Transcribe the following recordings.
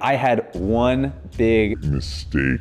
I had one big mistake.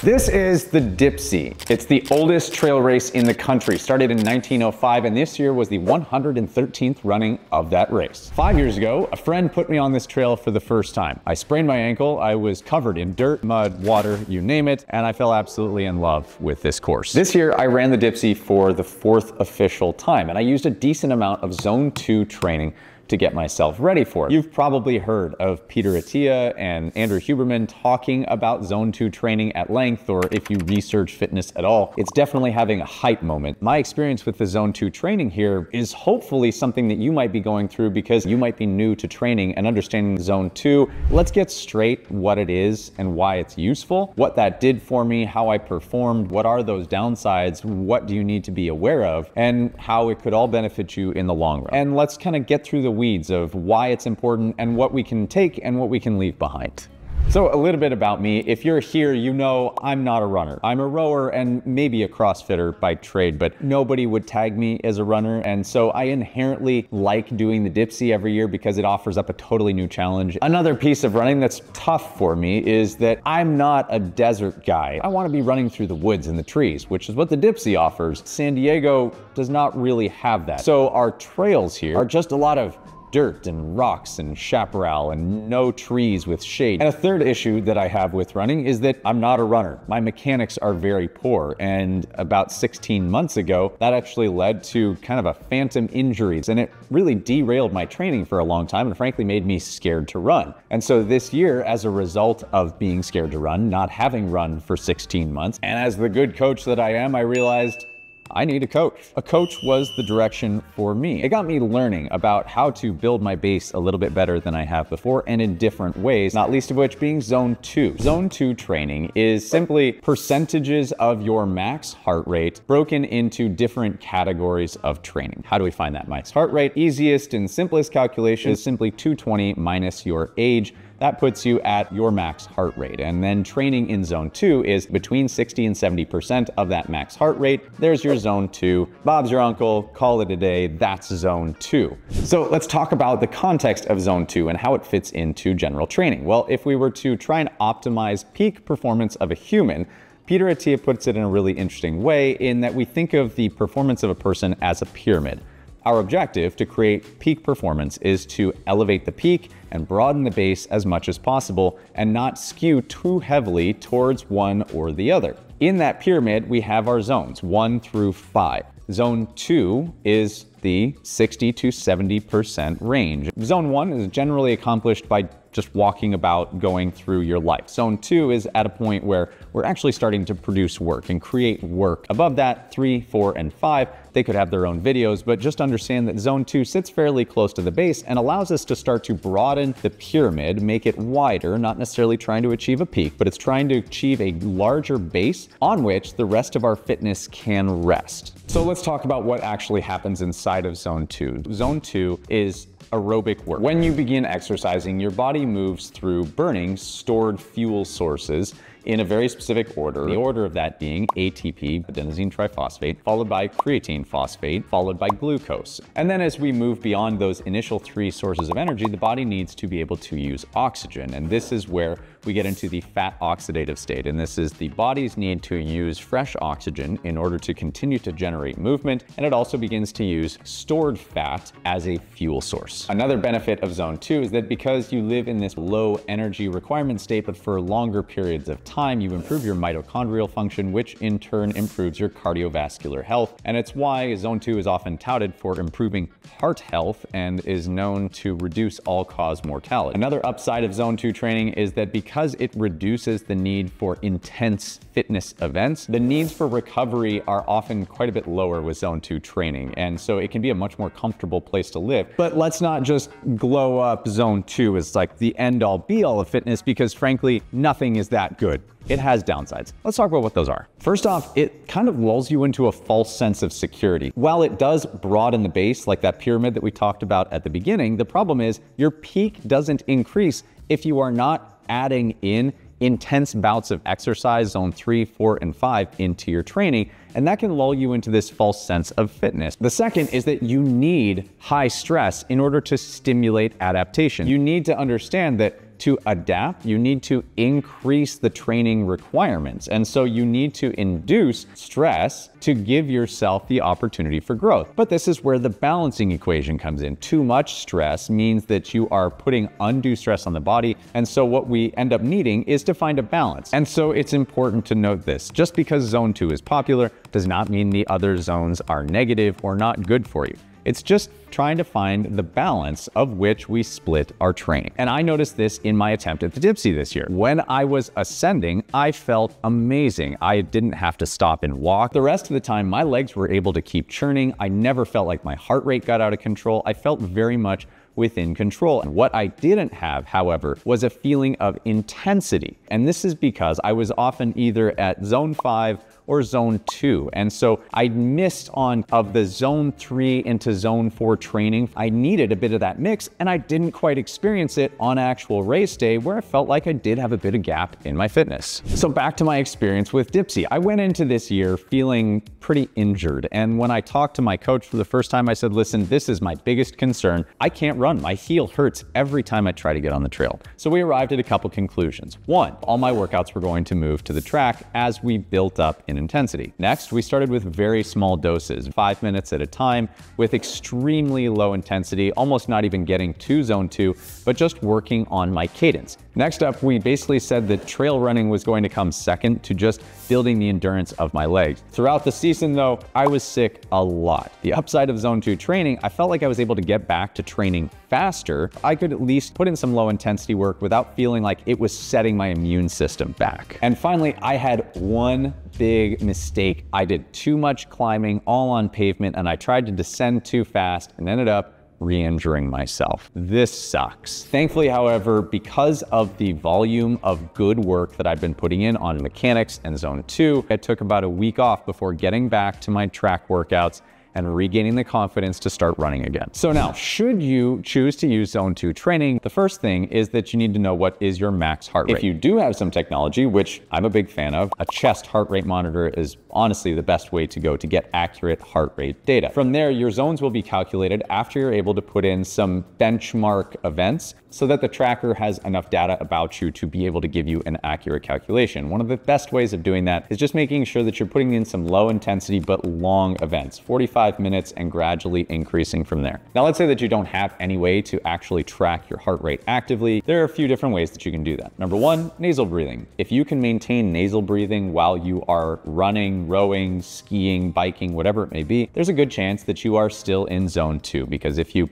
This is the Dipsea. It's the oldest trail race in the country, started in 1905, and this year was the 113th running of that race. 5 years ago, a friend put me on this trail for the first time. I sprained my ankle, I was covered in dirt, mud, water, you name it, and I fell absolutely in love with this course. This year, I ran the Dipsea for the 4th official time, and I used a decent amount of Zone 2 training to get myself ready for it. You've probably heard of Peter Attia and Andrew Huberman talking about Zone 2 training at length, or if you research fitness at all, it's definitely having a hype moment. My experience with the Zone 2 training here is hopefully something that you might be going through because you might be new to training and understanding Zone 2. Let's get straight what it is and why it's useful, what that did for me, how I performed, what are those downsides, what do you need to be aware of, and how it could all benefit you in the long run. And let's kind of get through the weeds of why it's important and what we can take and what we can leave behind. So a little bit about me. If you're here, you know I'm not a runner. I'm a rower and maybe a CrossFitter by trade, but nobody would tag me as a runner. And so I inherently like doing the Dipsea every year because it offers up a totally new challenge. Another piece of running that's tough for me is that I'm not a desert guy. I want to be running through the woods and the trees, which is what the Dipsea offers. San Diego does not really have that. So our trails here are just a lot of dirt and rocks and chaparral and no trees with shade. And a third issue that I have with running is that I'm not a runner. My mechanics are very poor, and about 16 months ago, that actually led to kind of a phantom injuries, and it really derailed my training for a long time and frankly made me scared to run. And so this year, as a result of being scared to run, not having run for 16 months, and as the good coach that I am, I realized I need a coach. A coach was the direction for me. It got me learning about how to build my base a little bit better than I have before and in different ways, not least of which being Zone 2. Zone 2 training is simply percentages of your max heart rate broken into different categories of training. How do we find that max heart rate? Easiest and simplest calculation is simply 220 minus your age. That puts you at your max heart rate. And then training in Zone 2 is between 60 and 70% of that max heart rate. There's your Zone 2. Bob's your uncle, call it a day, that's Zone 2. So let's talk about the context of Zone 2 and how it fits into general training. Well, if we were to try and optimize peak performance of a human, Peter Attia puts it in a really interesting way in that we think of the performance of a person as a pyramid. Our objective to create peak performance is to elevate the peak and broaden the base as much as possible and not skew too heavily towards one or the other. In that pyramid, we have our zones 1 through 5. Zone 2 is the 60 to 70% range. Zone 1 is generally accomplished by just walking about, going through your life. Zone 2 is at a point where we're actually starting to produce work and create work. Above that, 3, 4, and 5, they could have their own videos, but just understand that Zone 2 sits fairly close to the base and allows us to start to broaden the pyramid, make it wider, not necessarily trying to achieve a peak, but it's trying to achieve a larger base on which the rest of our fitness can rest. So let's talk about what actually happens inside of Zone 2. Zone 2 is aerobic work. When you begin exercising, your body moves through burning stored fuel sources in a very specific order. The order of that being ATP, adenosine triphosphate, followed by creatine phosphate, followed by glucose. And then as we move beyond those initial 3 sources of energy, the body needs to be able to use oxygen. And this is where we get into the fat oxidative state. And this is the body's need to use fresh oxygen in order to continue to generate movement. And it also begins to use stored fat as a fuel source. Another benefit of Zone 2 is that because you live in this low energy requirement state, but for longer periods of time, you improve your mitochondrial function, which in turn improves your cardiovascular health. And it's why Zone 2 is often touted for improving heart health and is known to reduce all-cause mortality. Another upside of Zone 2 training is that because it reduces the need for intense fitness events, the needs for recovery are often quite a bit lower with Zone 2 training. And so it can be a much more comfortable place to live. But let's not just glow up Zone 2 as like the end-all be-all of fitness, because frankly, nothing is that good. It has downsides. Let's talk about what those are. First off, it kind of lulls you into a false sense of security. While it does broaden the base, like that pyramid that we talked about at the beginning, the problem is your peak doesn't increase if you are not adding in intense bouts of exercise, zone 3, 4, and 5, into your training, and that can lull you into this false sense of fitness. The second is that you need high stress in order to stimulate adaptation. You need to understand that to adapt, you need to increase the training requirements. And so you need to induce stress to give yourself the opportunity for growth. But this is where the balancing equation comes in. Too much stress means that you are putting undue stress on the body. And so what we end up needing is to find a balance. And so it's important to note this. Just because zone 2 is popular does not mean the other zones are negative or not good for you. It's just trying to find the balance of which we split our training. And I noticed this in my attempt at the Dipsea this year. When I was ascending, I felt amazing. I didn't have to stop and walk. The rest of the time, my legs were able to keep churning. I never felt like my heart rate got out of control. I felt very much within control. And what I didn't have, however, was a feeling of intensity. And this is because I was often either at zone 5 or zone 2. And so I missed on of the zone 3 into zone 4 training. I needed a bit of that mix, and I didn't quite experience it on actual race day, where I felt like I did have a bit of gap in my fitness. So back to my experience with Dipsea. I went into this year feeling pretty injured. And when I talked to my coach for the first time, I said, listen, this is my biggest concern. I can't run. My heel hurts every time I try to get on the trail. So we arrived at a couple conclusions. One, all my workouts were going to move to the track as we built up in intensity. Next, we started with very small doses, 5 minutes at a time, with extremely low intensity, almost not even getting to zone 2, but just working on my cadence. Next up, we basically said that trail running was going to come second to just building the endurance of my legs. Throughout the season though, I was sick a lot. The upside of zone 2 training, I felt like I was able to get back to training faster. I could at least put in some low intensity work without feeling like it was setting my immune system back. And finally, I had one big mistake. I did too much climbing all on pavement, and I tried to descend too fast and ended up re-injuring myself. This sucks. Thankfully, however, because of the volume of good work that I've been putting in on mechanics and zone 2, I took about a week off before getting back to my track workouts and regaining the confidence to start running again. So now, should you choose to use zone 2 training, the first thing is that you need to know what is your max heart rate. If you do have some technology, which I'm a big fan of, a chest heart rate monitor is honestly the best way to go to get accurate heart rate data. From there, your zones will be calculated after you're able to put in some benchmark events so that the tracker has enough data about you to be able to give you an accurate calculation. One of the best ways of doing that is just making sure that you're putting in some low intensity but long events, 45 minutes, and gradually increasing from there. Now, let's say that you don't have any way to actually track your heart rate actively. There are a few different ways that you can do that. Number one, nasal breathing. If you can maintain nasal breathing while you are running, rowing, skiing, biking, whatever it may be, there's a good chance that you are still in zone 2, because if you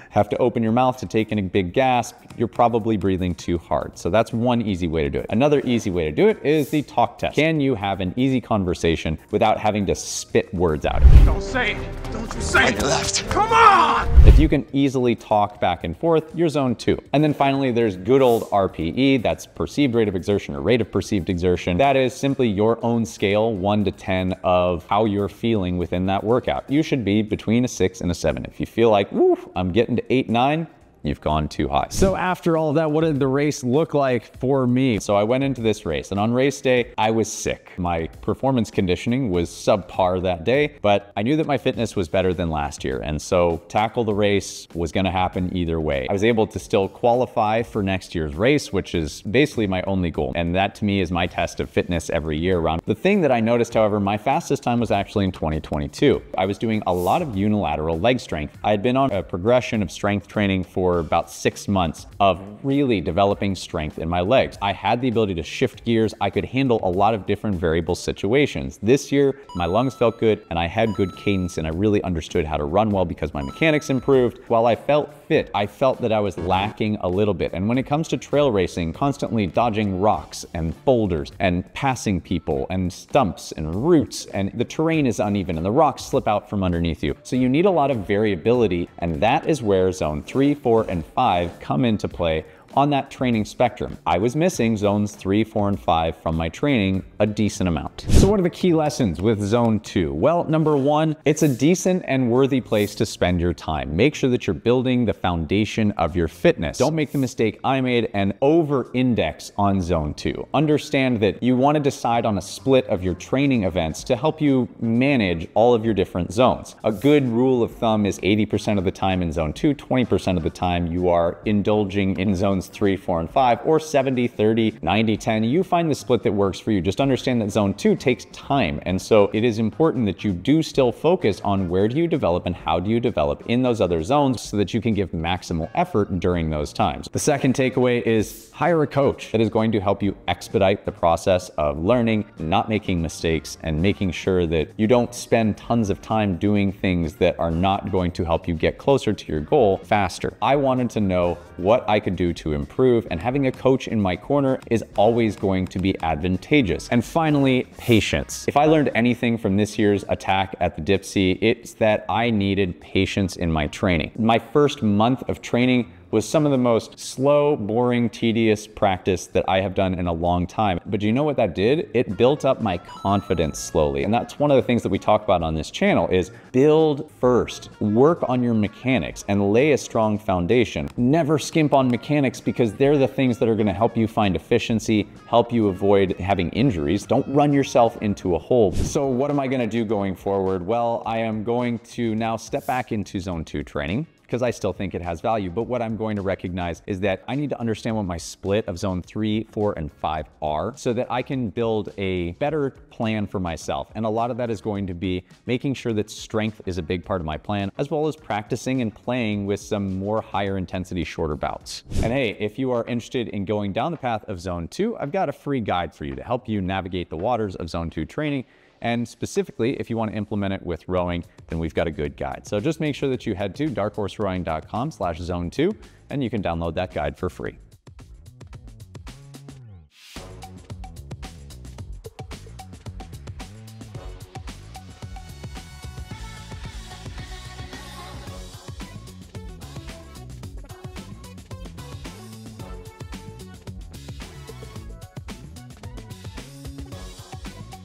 have to open your mouth to take in a big gasp, you're probably breathing too hard. So that's one easy way to do it. Another easy way to do it is the talk test. Can you have an easy conversation without having to spit words out? Don't say it. Don't you say it. Left. Come on! If you can easily talk back and forth, you're zone 2. And then finally, there's good old RPE. That's perceived rate of exertion, or rate of perceived exertion. That is simply your own scale, 1 to 10, of how you're feeling within that workout. You should be between a 6 and a 7. If you feel like, woo, I'm getting to 8, 9, you've gone too high. So after all of that, what did the race look like for me? So I went into this race, and on race day, I was sick. My performance conditioning was subpar that day, but I knew that my fitness was better than last year. And so tackle the race was gonna happen either way. I was able to still qualify for next year's race, which is basically my only goal. And that to me is my test of fitness every year round. The thing that I noticed, however, my fastest time was actually in 2022. I was doing a lot of unilateral leg strength. I had been on a progression of strength training for about 6 months of really developing strength in my legs. I had the ability to shift gears. I could handle a lot of different variable situations. This year, my lungs felt good and I had good cadence, and I really understood how to run well because my mechanics improved. While I felt fit, I felt that I was lacking a little bit. And when it comes to trail racing, constantly dodging rocks and boulders and passing people and stumps and roots, and the terrain is uneven and the rocks slip out from underneath you. So you need a lot of variability, and that is where zone 3, 4, and 5 come into play, on that training spectrum. I was missing zones 3, 4, and 5 from my training a decent amount. So what are the key lessons with zone 2? Well, number 1, it's a decent and worthy place to spend your time. Make sure that you're building the foundation of your fitness. Don't make the mistake I made and over-index on zone 2. Understand that you want to decide on a split of your training events to help you manage all of your different zones. A good rule of thumb is 80% of the time in zone 2, 20% of the time you are indulging in zones 3, 4, and 5, or 70, 30, 90, 10. You find the split that works for you. Just understand that zone 2 takes time, and so it is important that you do still focus on where do you develop and how do you develop in those other zones so that you can give maximal effort during those times. The second takeaway is hire a coach that is going to help you expedite the process of learning, not making mistakes, and making sure that you don't spend tons of time doing things that are not going to help you get closer to your goal faster. I wanted to know what I could do to improve, and having a coach in my corner is always going to be advantageous. And finally, patience. If I learned anything from this year's attack at the Dipsea, it's that I needed patience in my training. My first month of training was some of the most slow, boring, tedious practice that I have done in a long time. But do you know what that did? It built up my confidence slowly. And that's one of the things that we talk about on this channel is build first, work on your mechanics and lay a strong foundation. Never skimp on mechanics because they're the things that are gonna help you find efficiency, help you avoid having injuries. Don't run yourself into a hole. So what am I gonna do going forward? Well, I am going to now step back into zone 2 training, because I still think it has value. But what I'm going to recognize is that I need to understand what my split of zone 3, 4, and 5 are so that I can build a better plan for myself. And a lot of that is going to be making sure that strength is a big part of my plan, as well as practicing and playing with some more higher intensity, shorter bouts. And hey, if you are interested in going down the path of zone 2, I've got a free guide for you to help you navigate the waters of zone 2 training. And specifically, if you want to implement it with rowing, then we've got a good guide. So just make sure that you head to darkhorserowing.com/zone2, and you can download that guide for free.